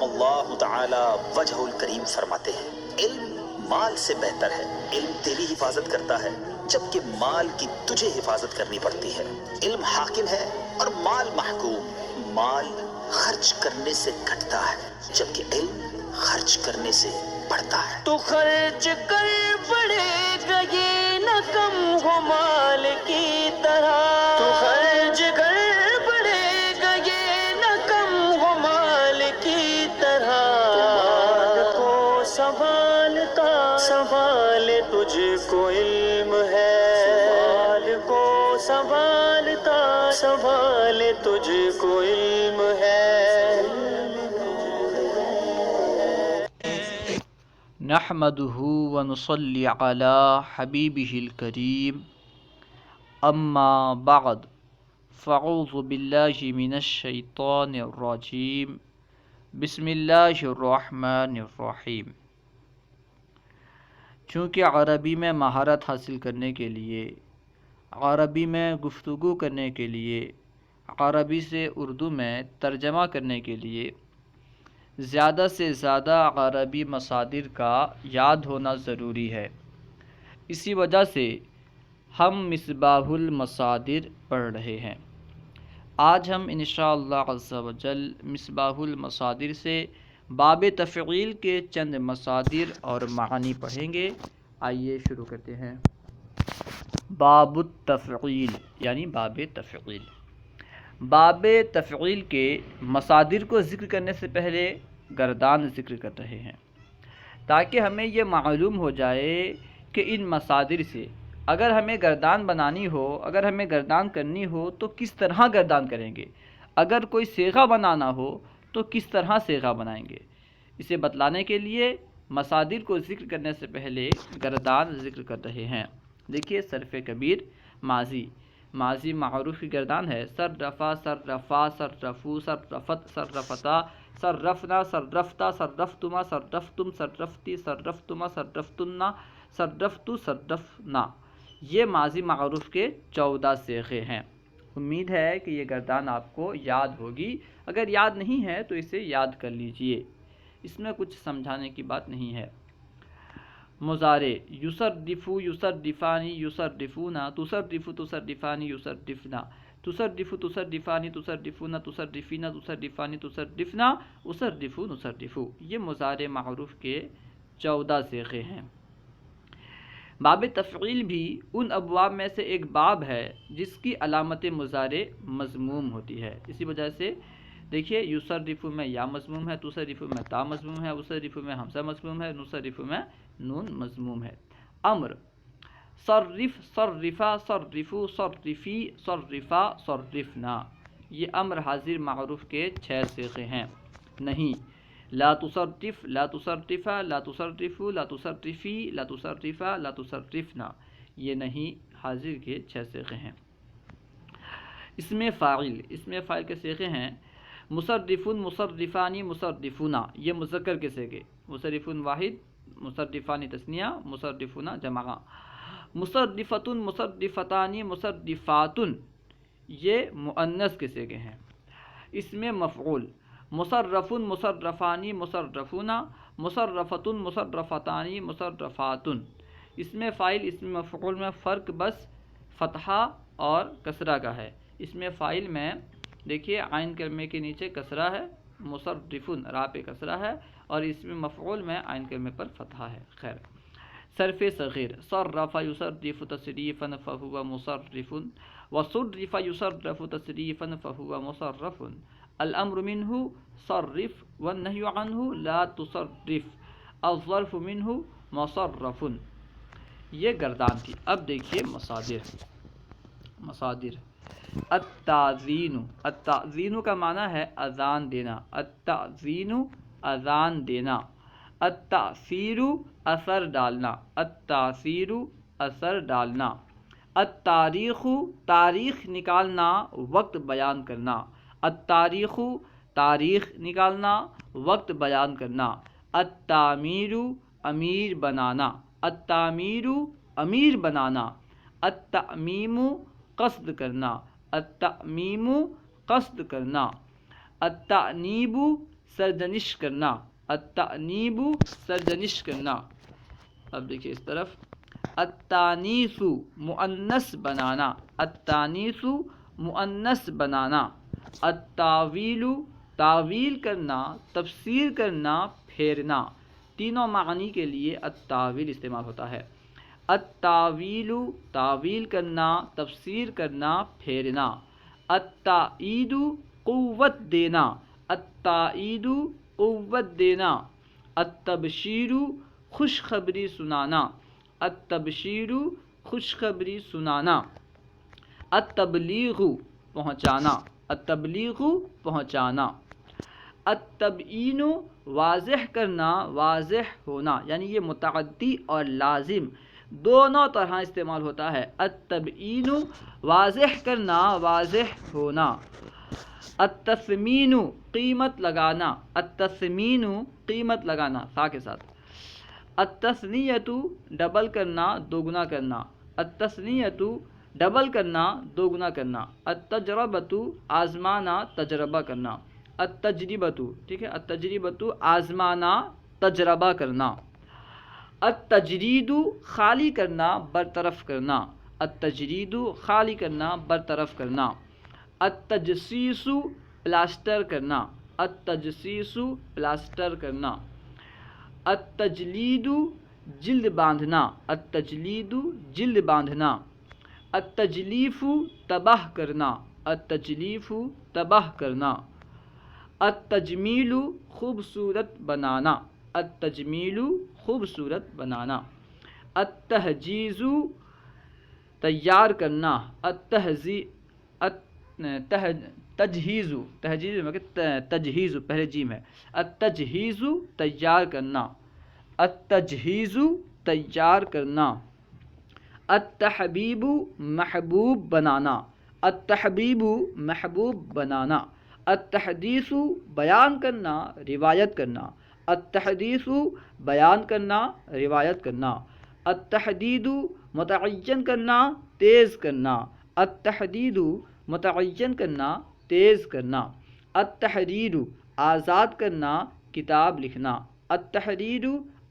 کرم اللہ تعالی وجہ الکریم فرماتے ہیں علم مال سے بہتر ہے، علم تیری حفاظت کرتا ہے جبکہ مال کی تجھے حفاظت کرنی پڑتی ہے۔ علم حاکم ہے اور مال محکوم۔ مال خرچ کرنے سے گھٹتا ہے جبکہ علم خرچ کرنے سے بڑھتا ہے۔ تو خرچ کر پڑے گا یہ نہ کم ہو مال کی طرح، تو خرچ کر پڑے گا یہ نہ کم ہو مال کی طرح۔ مال کو سنبھالتا سنبھالے تجھ کو علم ہے، مال کو سنبھالتا سنبھالے تجھ کو علم ہے۔ نحمده ونصلي على حبيبه الكريم اما بعد فاعوذ بالله من الشيطان الرجيم بسم اللہ الرحمن الرحیم۔ چونکہ عربی میں مہارت حاصل کرنے کے لیے، عربی میں گفتگو کرنے کے لیے، عربی سے اردو میں ترجمہ کرنے کے لیے زیادہ سے زیادہ عربی مصادر کا یاد ہونا ضروری ہے۔ اسی وجہ سے ہم مصباح المصادر پڑھ رہے ہیں۔ آج ہم انشاءاللہ عز و جل مصباح المصادر سے باب تفعیل کے چند مصادر اور معانی پڑھیں گے۔ آئیے شروع کرتے ہیں۔ باب التفعیل یعنی باب تفعیل۔ باب تفعیل کے مصادر کو ذکر کرنے سے پہلے گردان ذکر کر رہے ہیں تاکہ ہمیں یہ معلوم ہو جائے کہ ان مصادر سے اگر ہمیں گردان بنانی ہو، اگر ہمیں گردان کرنی ہو تو کس طرح گردان کریں گے، اگر کوئی صیغہ بنانا ہو تو کس طرح صیغہ بنائیں گے۔ اسے بتلانے کے لیے مصادر کو ذکر کرنے سے پہلے گردان ذکر کر رہے ہیں۔ دیکھیے صرف کبیر ماضی، ماضی معروف کی گردان ہے صرفا، صرفا، صرفو، صرفت، صرفتا، صرفنا، صرفتا، صرفتما، صرفتم، صرفتی، صرفتما، صرفتنا، صرفتو، صرفنا۔ یہ ماضی معروف کے 14 صیغے ہیں۔ امید ہے کہ یہ گردان آپ کو یاد ہوگی، اگر یاد نہیں ہے تو اسے یاد کر لیجئے، اس میں کچھ سمجھانے کی بات نہیں ہے۔ مضارع یصرفو، یصرفانی، یصرفونا، تصرفو، تصرفانی، یصرفنا، تصرفو، تصرفانی، تصرفونا، تصرفینا، تصرفانی، تصرفنا، اصرفو، نصرفو۔ یہ مضارع معروف کے 14 صیغے ہیں۔ باب تفعیل بھی ان ابواب میں سے ایک باب ہے جس کی علامت مضارع مضموم ہوتی ہے۔ اسی وجہ سے دیکھیے یصرفو میں یا مضموم ہے، تصرفو میں تا مضموم ہے، اصرفو میں حمزہ مضموم ہے، نصرفو میں نون مضموم ہے۔ امر صرف، صرفا، صرفو، صرفی، صرفا، صرفنا، یہ امر حاضر معروف کے 6 صیغے ہیں۔ نہیں لا تصرف، لا تصرفا، لا تصرفو، لا تصرفی، لا تصرفا، لا تصرفنا، یہ نہیں حاضر کے 6 صیغے ہیں۔ اسم فاعل، اسم فاعل کے صیغے ہیں مصرفن، مصرفانی، مصرفونا، یہ مذکر کے صیغے، مصرفن واحد، مصرفانی تثنیہ، مصرفونا جمع۔ مصرفتن، مصرفتانی، مصرفاتن، یہ مؤنث کے صیغے ہیں۔ اسم مفعول مصرفن، مصرفانی، مصرفونا، مصرفتن، مصرفتانی، مصرفاتن۔ اسم فاعل اسم مفعول میں فرق بس فتحہ اور کسرہ کا ہے۔ اسم فاعل میں دیکھیے عین کلمے کے نیچے کسرہ ہے، مصرفن را پہ کسرہ ہے، اور اسم مفعول میں عین کلمے پر فتحہ ہے۔ خیر، صرف صغیر صرف یصرف تصریفا فہو مصرف، وصرف یصرف تصریفا فہو مصرف، الامر منہ صرف والنہی عنہ لا تصرف، الظرف منہ مصرف۔ یہ گردان تھی۔ اب دیکھیے مصادر التعظین، التعظین کا معنی ہے اذان دینا، التعظین اذان دینا، التأثیر اثر ڈالنا، التأثیر اثر ڈالنا، التاریخ تاریخ نکالنا، وقت بیان کرنا، التاریخ تاریخ نکالنا، وقت بیان کرنا، التعمیر امیر بنانا، التعمیر امیر بنانا، التعمیم قصد کرنا، التعمیم قصد کرنا، التعنیب سرزنش کرنا، التأنیب سرزنش کرنا. اب دیکھیے اس طرف، التانیث مؤنث بنانا، التانیث مؤنث بنانا. التاویل تعویل کرنا، تفسیر کرنا، پھیرنا. تینوں معنی کے لیے التاویل استعمال ہوتا ہے. التاویل تعویل کرنا، تفسیر کرنا، پھیرنا. التائید قوت دینا، التائید قوت دینا. التبشیر خوشخبری سنانا، التبشیر خوشخبری سنانا. التبلیغ پہنچانا، التبلیغ پہنچانا. التبیین واضح کرنا، واضح ہونا، یعنی یہ متعدی اور لازم دونوں طرح استعمال ہوتا ہے. التبیین واضح کرنا، واضح ہونا. التثمین قیمت لگانا، التثمین قیمت لگانا سا کے ساتھ. التثنیۃ ڈبل کرنا، دوگنا کرنا، التثنیۃ ڈبل کرنا، دوگنا کرنا. التجربۃ آزمانا، تجربہ کرنا. التجربۃ ٹھیک ہے، التجربۃ آزمانا، تجربہ کرنا. التجرید خالی کرنا، برطرف کرنا، التجرید خالی کرنا، برطرف کرنا. التجسیس پلاسٹر کرنا، التجسیس پلاسٹر کرنا. التجلید جلد باندھنا، التجلید جلد باندھنا. التجلیف تباہ کرنا، التجلیف تباہ کرنا. التجمیل خوبصورت بنانا، التجمیل خوبصورت بنانا. التہجیز تیار کرنا، تجہیز تجہیز پہلے جیم ہے، التجہیز تیار کرنا، التجہیز تیار کرنا. التحبیب محبوب بنانا، التحبیب محبوب بنانا. التحدیث بیان کرنا، روایت کرنا، التحدیث بیان کرنا، روایت کرنا. التحدید متعین کرنا، تیز کرنا، التحدید متعین کرنا، تیز کرنا. التحریر آزاد کرنا، کتاب لکھنا، التحریر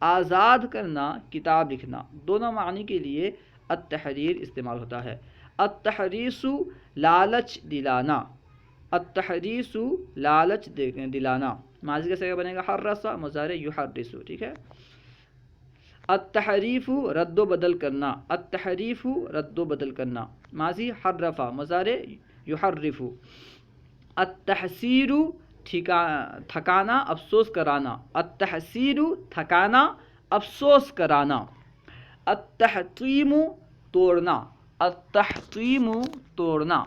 آزاد کرنا، کتاب لکھنا. دونوں معنی کے لیے التحریر استعمال ہوتا ہے. التحریص لالچ دلانا، التحریص لالچ دلانا. ماضی کا صیغہ بنے گا حرص، مضارع یحرص. ٹھیک ہے. التحریف رد و بدل کرنا، التحریف رد و بدل کرنا. ماضی حرف، مضارع یحرف. التحسیر تھکانا، افسوس کرانا، التحسیر تھکانا، افسوس کرانا. التحطیم توڑنا، التحطیم توڑنا.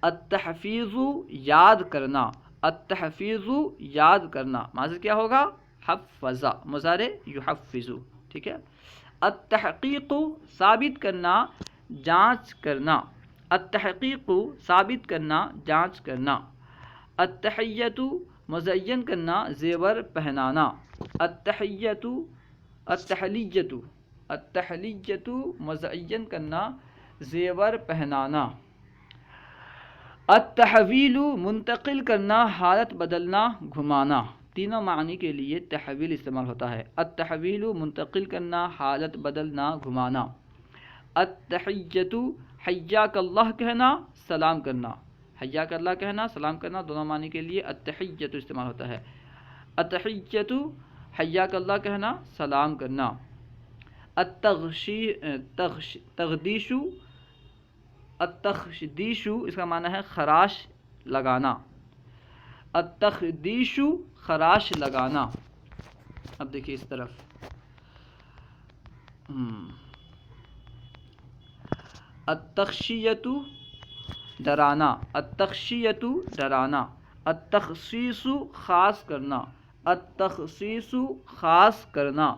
التحفیظ یاد کرنا، التحفیظ یاد کرنا. ماضی کیا ہوگا؟ حفظ، مضارع یحفظ. ٹھیک ہے. التحقیق ثابت کرنا، جانچ کرنا، التحقیق ثابت کرنا، جانچ کرنا. التحیۃ مزین کرنا، زیور پہنانا. التحیۃ التحلیۃ التحلیۃ مزین کرنا، زیور پہنانا. التحویل منتقل کرنا، حالت بدلنا، گھمانا. تینوں معنی کے لیے تحویل استعمال ہوتا ہے. التحویل منتقل کرنا، حالت بدلنا، گھمانا. التحیۃ حیاک اللہ کہنا، سلام کرنا، حیاک اللہ کہنا، سلام کرنا. دونوں معنی کے لیے التحیۃ استعمال ہوتا ہے. التحیۃ حیاک اللہ کہنا، سلام کرنا. التغدیش التخدیش اس کا معنی ہے خراش لگانا، التخدیش خراش لگانا. اب دیکھیے اس طرف، التخشیۃ ڈرانا، التخشیۃ ڈرانا. التخصیص خاص کرنا، التخصیص خاص کرنا.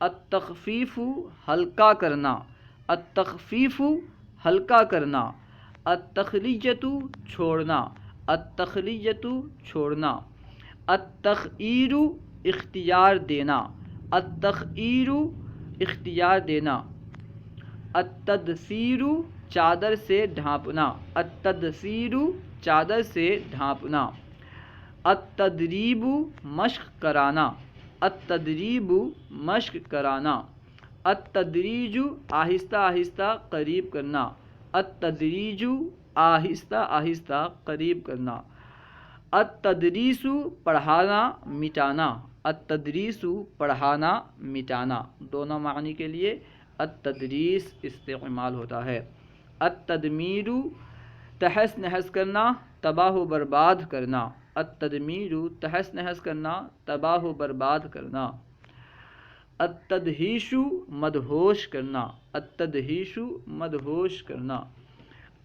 التخفیف ہلکا کرنا، التخفیف ہلکا کرنا. التخلیۃ چھوڑنا، التخلیۃ چھوڑنا. التخییر اختیار دینا، التخییر اختیار دینا. التدثیر چادر سے ڈھانپنا، التدثیر چادر سے ڈھانپنا. التدریب مشق کرانا، التدریب مشق کرانا، التدریج آہستہ آہستہ قریب کرنا، التدریج آہستہ آہستہ قریب کرنا، التدریس پڑھانا مٹانا، التدریس پڑھانا مٹانا، دونوں معنی کے لیے التدریس استعمال ہوتا ہے۔ التدمیر تہس نہس کرنا، تباہ و برباد کرنا، التدمیر تہس نہس کرنا، تباہ و برباد کرنا، التدہیش مدہوش کرنا، التدہیش مدہوش کرنا،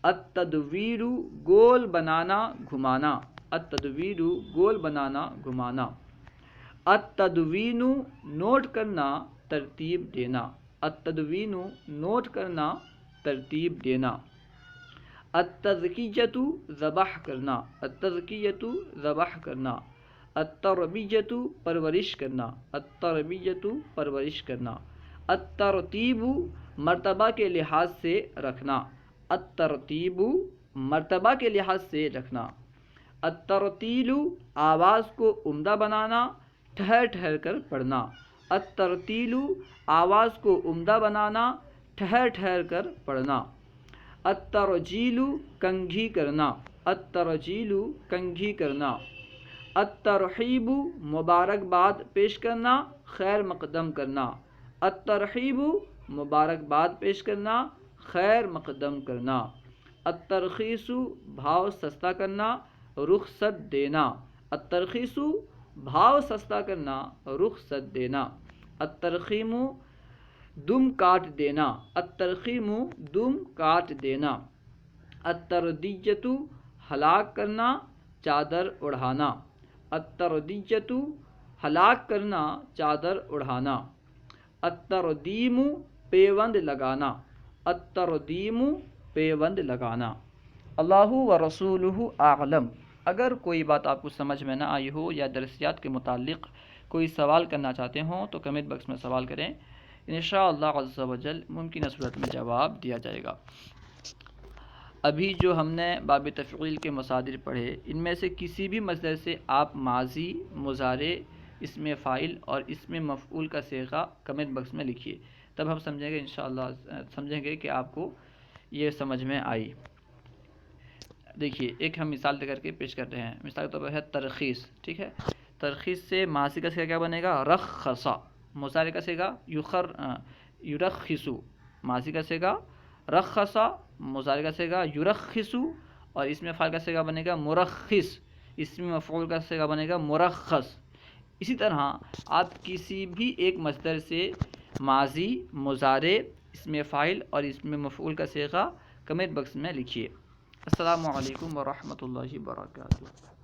التدویر گول بنانا گھمانا، التدویر گول بنانا گھمانا، التدوین نوٹ کرنا ترتیب دینا، التدوین نوٹ کرنا ترتیب دینا، التزکیۃ ذبح کرنا، التزکیۃ ذبح کرنا، التربیۃ پرورش کرنا، التربیۃ پرورش کرنا، الترتیب مرتبہ کے لحاظ سے رکھنا، الترتیب مرتبہ کے لحاظ سے رکھنا، الترتیل آواز کو عمدہ بنانا، ٹھہر ٹھہر کر پڑھنا، الترتیل آواز کو عمدہ بنانا، ٹھہر ٹھہر کر پڑھنا، الترجیل کنگھی کرنا، الترجیل کنگھی کرنا، الترحیب مبارکباد پیش کرنا، خیر مقدم کرنا، الترحیب مبارکباد پیش کرنا، خیر مقدم کرنا، الترخیص بھاؤ سستا کرنا، رخصت دینا، الترخیص بھاؤ سستا کرنا، رخصت دینا، الترخیم دم کاٹ دینا، الترخیم دم کاٹ دینا، التردیۃ ہلاک کرنا، چادر اڑھانا، التردیۃ ہلاک کرنا، چادر اڑھانا، التردیم پیوند لگانا، التردیم پیوند لگانا۔ اللہ و رسولہ اعلم۔ اگر کوئی بات آپ کو سمجھ میں نہ آئی ہو یا درسیات کے متعلق کوئی سوال کرنا چاہتے ہوں تو کمنٹ باکس میں سوال کریں، انشاءاللہ عز و جل ممکنہ صورت میں جواب دیا جائے گا۔ ابھی جو ہم نے باب تفعیل کے مصادر پڑھے، ان میں سے کسی بھی مصدر سے آپ ماضی، مضارع، اسم فاعل اور اسم مفعول کا صیغہ کمنٹ باکس میں لکھیے، تب ہم سمجھیں گے انشاءاللہ سمجھیں گے کہ آپ کو یہ سمجھ میں آئی۔ دیکھیے ایک ہم مثال دے کر کے پیش کر رہے ہیں۔ مثال کے طور پر ہے ترخیص، ٹھیک ہے۔ ترخیص سے ماضی کا صیغہ کیا بنے گا؟ رخصا، مضارع کا صیغہ یرخص، ماضی کا صیغہ رخصا، مضارع کا صیغہ یرخص، اور اسم فاعل کا صیغہ بنے گا مرخص، اسم مفعول کا صیغہ بنے گا مرخص۔ اسی طرح آپ کسی بھی ایک مصدر سے ماضی، مضارع، اسم فاعل اور اسم مفعول کا صیغہ کمنٹ باکس میں لکھیے۔ السلام علیکم ورحمۃ اللہ وبرکاتہ۔